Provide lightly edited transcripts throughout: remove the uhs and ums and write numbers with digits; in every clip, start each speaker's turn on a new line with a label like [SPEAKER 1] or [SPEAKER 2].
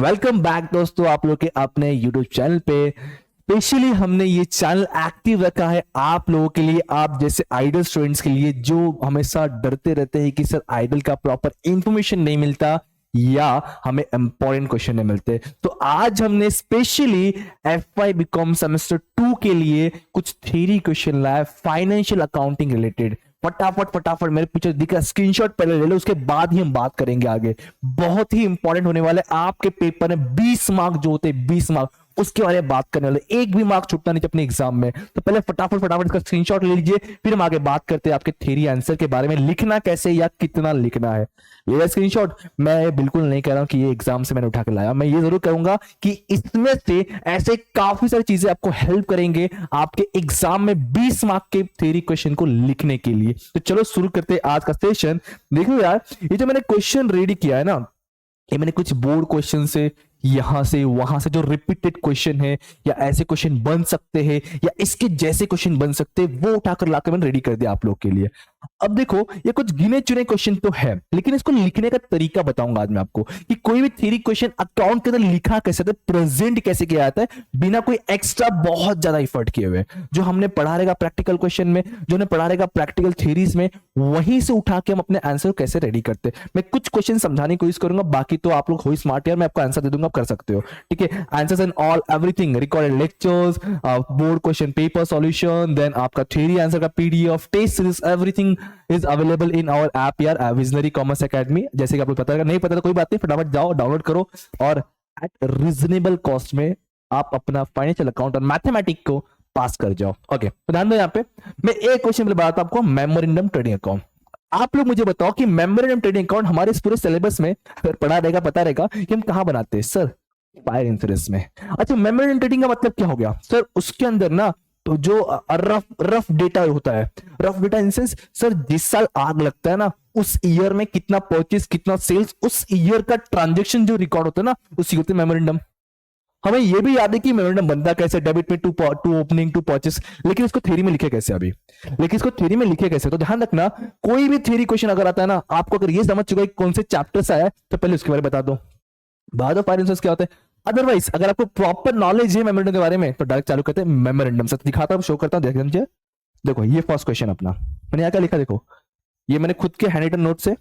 [SPEAKER 1] Welcome back दोस्तों, आप लोग के अपने YouTube चैनल पे। स्पेशली हमने ये चैनल एक्टिव रखा है आप लोगों के लिए, आप जैसे आइडल स्टूडेंट्स के लिए जो हमेशा डरते रहते हैं कि सर आइडल का प्रॉपर इंफॉर्मेशन नहीं मिलता या हमें इंपॉर्टेंट क्वेश्चन नहीं मिलते। तो आज हमने स्पेशली एफवाई बीकॉम सेमेस्टर 2 के लिए कुछ थ्योरी क्वेश्चन लाया फाइनेंशियल अकाउंटिंग रिलेटेड। फटाफट फटाफट मेरे पीछे दिख रहा स्क्रीनशॉट पहले ले लो, उसके बाद ही हम बात करेंगे आगे। बहुत ही इंपॉर्टेंट होने वाले आपके पेपर में 20 मार्क जो होते हैं 20 मार्क उसके बारे में बात करने वाले, एक भी मार्क छूटना नहीं अपने एग्जाम में। तो पहले फटाफट फटाफट इसका स्क्रीनशॉट ले लीजिए, फिर हम आगे बात करते हैं आपके थ्योरी आंसर के बारे में, लिखना कैसे या कितना लिखना है। ये स्क्रीनशॉट मैं बिल्कुल नहीं कह रहा हूं कि ये एग्जाम से मैंने उठा के लाया, मैं ये जरूर कहूंगा कि इसमें से ऐसे काफी सारी चीजें आपको हेल्प करेंगे आपके एग्जाम में 20 मार्क के थ्योरी क्वेश्चन को लिखने के लिए। तो चलो शुरू करते हैं आज का सेशन। देखो यार, ये जो मैंने क्वेश्चन रेडी किया है ना, ये मैंने कुछ बोर्ड क्वेश्चन से यहां से वहां से जो रिपीटेड क्वेश्चन है या ऐसे क्वेश्चन बन सकते हैं या इसके जैसे क्वेश्चन बन सकते हैं वो उठाकर लाकर मैंने रेडी कर दिया आप लोग के लिए। अब देखो, ये कुछ गिने चुने क्वेश्चन तो है, लेकिन इसको लिखने का तरीका बताऊंगा आज मैं आपको कि कोई भी थ्योरी क्वेश्चन अकाउंट के अंदर लिखा कैसे जाता है, प्रेजेंट कैसे किया जाता है बिना कोई एक्स्ट्रा बहुत ज्यादा इफर्ट किए हुए। जो हमने पढ़ा रहेगा प्रैक्टिकल क्वेश्चन में, जो हमने पढ़ा रहेगा प्रैक्टिकल थ्योरीज में, वहीं से उठा के हम अपने आंसर कैसे रेडी करते हैं। मैं कुछ क्वेश्चन समझाने की कोशिश करूंगा, बाकी तो आप लोग हो स्मार्ट यार, मैं आपको आंसर दे दूंगा, आप कर सकते हो। ठीक है, answers and all everything, recorded lectures, board question paper solution, then आपका थ्योरी आंसर का PDF, test series, everything is available in our app यार, विजनरी कॉमर्स एकेडमी। जैसे कि आप लोग पता है, नहीं पता तो कोई बात नहीं, फटाफट जाओ डाउनलोड करो और एट रीजनेबल कॉस्ट में आप अपना फाइनेंशियल अकाउंट और मैथमेटिक्स को पास कर जाओ। ओके, तो ध्यान दो, यहाँ पे मैं एक क्वेश्चन बताता हूं आपको, मेमोरेंडम ट्रेडिंग अकाउंट। आप लोग मुझे बताओ कि मेमोरेंडम ट्रेडिंग अकाउंट हमारे इस पूरे सिलेबस में अगर पढ़ा रहेगा, पता रहेगा कि हम कहां बनाते हैं सर, फायर इंश्योरेंस में। अच्छा, मेमोरेंडम ट्रेडिंग का मतलब क्या हो गया सर, उसके अंदर ना तो जो रफ रफ डेटा होता है, rough data in sense sir जिस साल आग लगता है ना उस ईयर में कितना परचेज कितना सेल्स, उस ईयर का ट्रांजेक्शन जो रिकॉर्ड होता है ना उसी होते हैं मेमोरेंडम। हमें ये भी याद है कि मेमोरेंडम बनता कैसे, डेबिट में टू ओपनिंग टू परचेस, लेकिन इसको थ्योरी में लिखे कैसे अभी, लेकिन इसको थ्योरी में लिखे कैसे। तो ध्यान रखना, कोई भी थ्योरी क्वेश्चन अगर आता है ना, आपको अगर ये समझ चुका है कौन से चैप्टर से आया है तो पहले उसके बारे में बता दो, बाद में फायर इंश्योरेंस क्या होता है। अदरवाइज अगर आपको प्रॉपर नॉलेज है मेमोरेंडम के बारे में तो डायरेक्ट चालू करते हैं मेमोरेंडम से। दिखाता हूं, शो करता हूं, देख लीजिए। देखो ये फर्स्ट क्वेश्चन अपना, मैंने यहाँ क्या लिखा देखो, ये मैंने खुद के हैंड रिटन नोट से,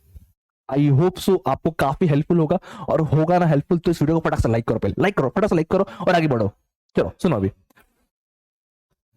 [SPEAKER 1] आई होप सो आपको काफी हेल्पफुल होगा, और होगा ना हेल्पफुल तो इस वीडियो को फटाक से लाइक करो, पहले लाइक करो, फटाक से लाइक करो और आगे बढ़ो। चलो सुनो अभी,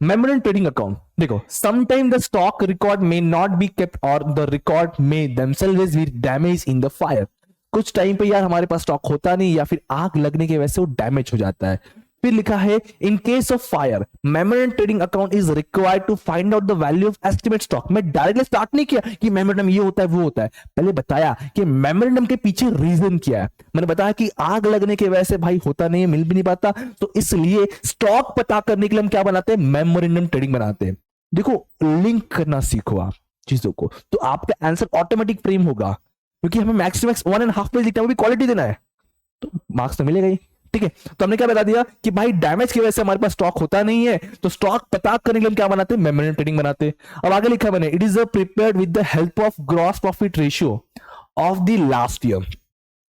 [SPEAKER 1] मेमोरेंडम ट्रेडिंग अकाउंट देखो, sometime the stock record may not be kept और the record may themselves be damage in the fire. कुछ टाइम पे यार हमारे पास स्टॉक होता नहीं या फिर आग लगने की वजह से वो डैमेज हो जाता है। फिर लिखा है in case of fire memorandum trading account is required to find out the value of estimate stock. मैं डायरेक्टली स्टार्ट नहीं किया कि मेमोरेंडम ये होता है वो होता है, पहले बताया कि मेमोरेंडम के पीछे रीजन क्या है। मैंने बताया कि आग लगने की वजह से भाई होता नहीं है, मिल भी नहीं पाता, तो इसलिए स्टॉक पता करने के लिए हम क्या बनाते हैं, मेमोरेंडम ट्रेडिंग बनाते हैं। देखो लिंक करना सीखो आप चीजों को, तो आपका आंसर ऑटोमेटिक फ्रेम होगा, क्योंकि हमें मैक्स टू मैक्स 1.5 पेज लिखना है, वो भी क्वालिटी देना है, तो मार्क्स तो मिलेगा ही। ठीक है, तो हमने क्या बता दिया कि भाई डैमेज की वजह से हमारे पास स्टॉक होता नहीं है, तो स्टॉक पता करने के लिए हम क्या बनाते हैं, मेमोरेंडम ट्रेडिंग बनाते हैं। अब आगे लिखा मैंने, it is prepared with the help of gross profit ratio of the last year.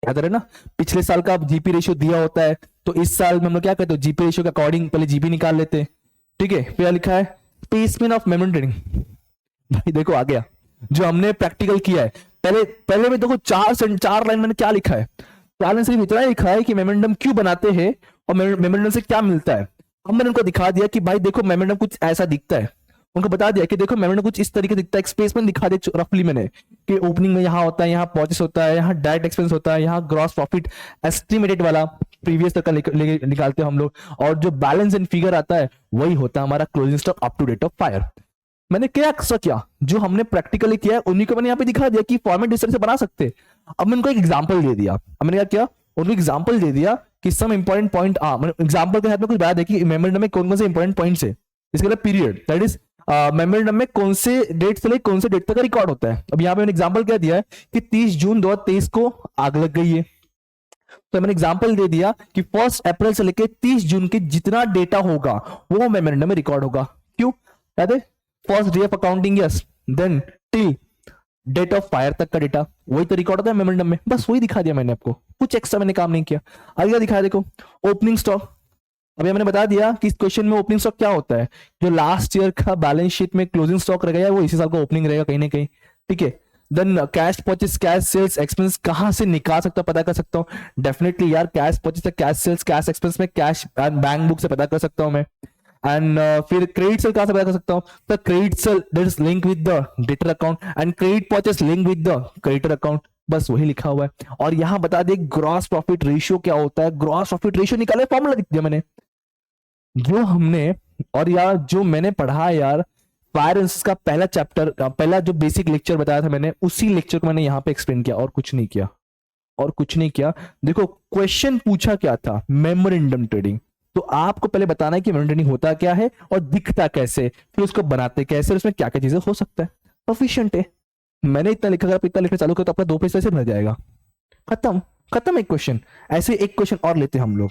[SPEAKER 1] याद रहे ना, पिछले साल का जीपी रेशियो दिया होता है, तो इस साल में हम लोग क्या करते हैं, जीपी रेशियो के अकॉर्डिंग पहले जीपी निकाल लेते हैं। ठीक है, फिर लिखा है स्पेसमेन ऑफ मेमोरेंडम ट्रेडिंग। भाई देखो आ गया जो हमने प्रैक्टिकल किया है, पहले पहले में देखो चार लाइन मैंने क्या लिखा है, चार लाइन सिर्फ इतना लिखा है कि मेमोरेंडम क्यों बनाते हैं और मेमोरेंडम से क्या मिलता है। अब मैंने उनको दिखा दिया कि भाई देखो मेमोरेंडम कुछ ऐसा दिखता है, उनको बता दिया कि देखो मेमोरेंडम कुछ इस तरीके दिखता है, स्पेस में दिखा दिया रफली मैंने कि ओपनिंग में यहाँ होता है, यहाँ परचेस होता है, यहाँ डायरेक्ट एक्सपेंस होता है, यहाँ ग्रॉस प्रॉफिट एस्टिमेटेड वाला प्रीवियस तक का निकालते हैं हम लोग, और जो बैलेंस एंड फिगर आता है वही होता है हमारा closing stock up to date of fire. मैंने क्या एक्स्ट्रा किया, जो हमने प्रैक्टिकली किया है उन्हीं को मैंने यहाँ पे दिखा दिया कि फॉर्मेट इस तरह से बना सकते हैं। अब मैंने उनको एक एग्जांपल दे दिया, अब मैंने क्या किया, उनको एग्जांपल दे दिया कि सम इंपॉर्टेंट पॉइंट मैंने एग्जांपल के साथ में कुछ बता दिया कि मेमोरेंडम में कौन कौन से इंपॉर्टेंट पॉइंट्स है, इसके लिए पीरियड दैट इज मेमोरेंडम में कौन से डेट से लेकर कौन से डेट तक का रिकॉर्ड होता है। अब यहाँ पे मैंने एग्जांपल क्या दिया है कि 30 जून 2023 को आग लग गई है, तो मैंने एग्जांपल दे दिया कि 1 अप्रैल से लेकर 30 जून के जितना डेटा होगा वो मेमोरेंडम में रिकॉर्ड होगा। क्यों, याद है, first day of accounting, yes, then till date of fire तक का डेटा वही तो रिकॉर्ड होता है मेमोरेंडम में, बस वही दिखा दिया मैंने आपको, कुछ एक्स्ट्रा मैंने काम नहीं किया। आगे क्या दिखाया देखो, ओपनिंग स्टॉक। अभी मैंने बता दिया कि इस क्वेश्चन में ओपनिंग स्टॉक क्या होता है, जो लास्ट ईयर का बैलेंस शीट में क्लोजिंग स्टॉक रहेगा वो इसी साल का ओपनिंग रहेगा कहीं ना कहीं, ठीक है। Then cash purchase, cash sales, expense कहां से निकाल सकता हूं, पता कर सकता हूं डेफिनेटली यार, cash purchase, cash sales, cash expense में कैश बैंक बुक से पता कर सकता हूं मैं। एंड फिर क्रेडिट सेल कहां से पता कर सकता हूं, the credit sale that is link with the debtor account and credit purchase link with the creditor account, बस वही लिखा हुआ है। और यहां बता दिए ग्रॉस प्रॉफिट रेशियो क्या होता है, ग्रॉस प्रॉफिट रेशियो निकाले, फॉर्मूला लिख दिया मैंने जो हमने, और यार जो मैंने पढ़ा यार फायर एंड का पहला चैप्टर का पहला जो बेसिक लेक्चर बताया था मैंने, उसी लेक्चर को मैंने यहां पे एक्सप्लेन किया और कुछ नहीं किया, और कुछ नहीं किया। देखो क्वेश्चन पूछा क्या था, मेमोरेंडम ट्रेडिंग, तो आपको पहले बताना है कि मेमोरेंडम ट्रेडिंग होता क्या है और दिखता कैसे, फिर उसको बनाते कैसे, उसमें क्या क्या चीजें हो सकता है, सफिशिएंट है। मैंने इतना लिखा, अगर आप इतना लिखना चालू करो तो आपका 2 पेज से भर जाएगा, खत्म खत्म एक क्वेश्चन। ऐसे एक क्वेश्चन और लेते हैं हम लोग,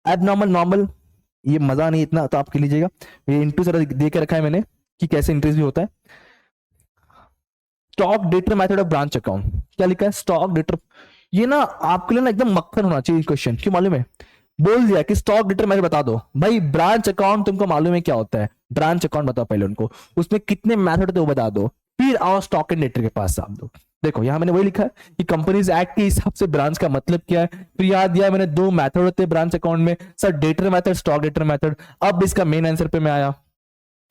[SPEAKER 1] एबनॉर्मल नॉर्मल, ये मजा नहीं इतना तो आपके लीजिएगा, ये इंटू जरा दे के रखा है मैंने कि कैसे इंटरेस्ट भी होता है। Stock debtor method of branch account, क्या लिखा है स्टॉक डेटर, ये ना आपके लिए ना एकदम मक्खन होना चाहिए क्वेश्चन, क्यों मालूम है, बोल दिया कि स्टॉक डेटर मेथड बता दो भाई, ब्रांच अकाउंट तुमको मालूम है क्या होता है, ब्रांच अकाउंट बताओ पहले उनको, उसमें कितने मेथड थे वो बता दो, फिर आओ स्टॉक एंड डेटर के पास आप दो। देखो यहां मैंने वही लिखा है कि कंपनीज एक्ट के हिसाब से ब्रांच का मतलब क्या है, फिर याद दिया मैंने 2 मेथड होते हैं ब्रांच अकाउंट में, sir debtor method, stock debtor method. अब इसका मेन आंसर पे मैं आया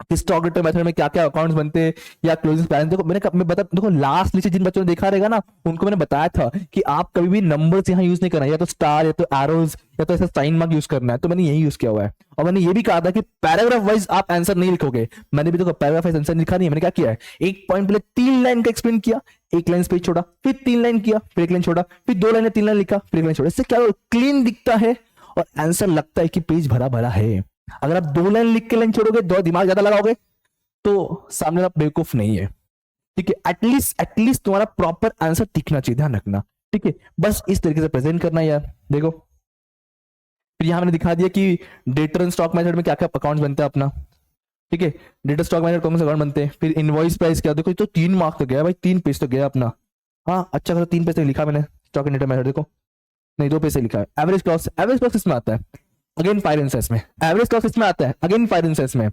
[SPEAKER 1] कि स्टॉक डेटर मेथड में क्या क्या अकाउंट्स बनते हैं या क्लोजिंग बैलेंस। देखो मैं बता, देखो लास्ट नीचे जिन बच्चों ने देखा रहेगा ना, उनको मैंने बताया था कि आप कभी भी नंबर्स यहाँ यूज नहीं करना, या तो स्टार या तो एरोज या तो ऐसा साइन मार्क यूज करना है, तो मैंने यही यूज किया हुआ है। और मैंने ये भी कहा था कि पैराग्राफ वाइज आप आंसर नहीं लिखोगे, मैंने भी देखो पैराग्राफ वाइज आंसर लिखा नहीं है, मैंने क्या किया है, एक पॉइंट पहले 3 लाइन का एक्सप्लेन किया, एक लाइन पेज छोड़ा, फिर 3 लाइन किया, फिर एक लाइन छोड़ा, फिर 2 लाइन 3 लाइन लिखा, फिर एक लाइन छोड़ा। इससे क्या क्लीन दिखता है और आंसर लगता है कि पेज भरा भरा है। अगर आप 2 लाइन लिख के लाइन छोड़ोगे, 2 दिमाग ज्यादा लगाओगे तो सामने वाला बेवकूफ नहीं है, ठीक है। एटलीस्ट तुम्हारा प्रॉपर आंसर दिखना चाहिए, ध्यान रखना, ठीक है। बस इस तरीके से प्रेजेंट करना यार। देखो फिर यहां मैंने दिखा दिया कि डेटर एंड स्टॉक मेथड में क्या क्या अकाउंट बनता है अपना, ठीक है। डेटर स्टॉक मेथड कौन से अकाउंट बनते हैं, फिर इनवॉइस प्राइस क्या, देखो तो 3 मार्क्स तो गया भाई, 3 पेज तो गया अपना। हाँ अच्छा करो, 3 पेज तक लिखा मैंने स्टॉक एंड डेटर मेथड, देखो नहीं 2 पेज से लिखा है। एवरेज क्लॉस इसमें आता है, अगेन फायर एंड सेल्स में, एवरेज क्लॉस इसमें आता है, अगेन फायर एंड सेल्स में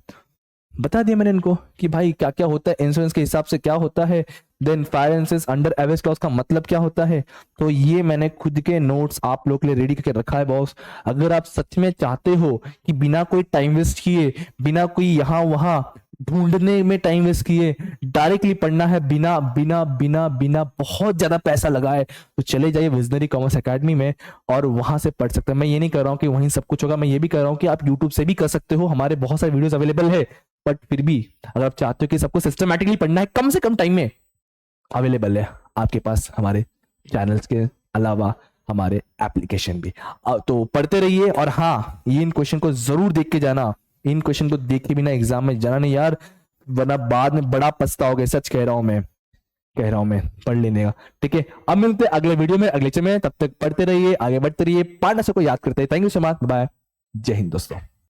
[SPEAKER 1] बता दिया मैंने इनको कि भाई क्या क्या होता है, इंश्योरेंस के हिसाब से क्या होता है, then fire and sales under average clause का मतलब क्या होता है। तो ये मैंने खुद के नोट्स आप लोग के लिए रेडी करके रखा है बॉस। अगर आप सच में चाहते हो कि बिना कोई टाइम वेस्ट किए, बिना कोई यहाँ वहां ढूंढने में टाइम वेस्ट किए डायरेक्टली पढ़ना है, बिना बिना बिना बिना बहुत ज्यादा पैसा लगाए, तो चले जाइए विजनरी कॉमर्स एकेडमी में और वहां से पढ़ सकते हैं। मैं ये नहीं कर रहा हूँ कि वहीं सब कुछ होगा, मैं ये भी कर रहा हूँ कि आप यूट्यूब से भी कर सकते हो, हमारे बहुत सारे वीडियोस अवेलेबल है। बट फिर भी अगर आप चाहते हो कि सबको सिस्टमैटिकली पढ़ना है कम से कम टाइम में, अवेलेबल है आपके पास हमारे चैनल्स के अलावा हमारे एप्लीकेशन भी। तो पढ़ते रहिए, और हाँ ये इन क्वेश्चन को जरूर देख के जाना, इन क्वेश्चन को देख के बिना एग्जाम में जाना नहीं यार, वरना बाद में बड़ा पछताओगे, सच कह रहा हूं मैं पढ़ लेने का, ठीक है। अब मिलते हैं अगले वीडियो में, अगले लेक्चर में, तब तक पढ़ते रहिए, आगे बढ़ते रहिए, पार्टनर को याद करते हैं। Thank you so much, bye, जय हिंद दोस्तों।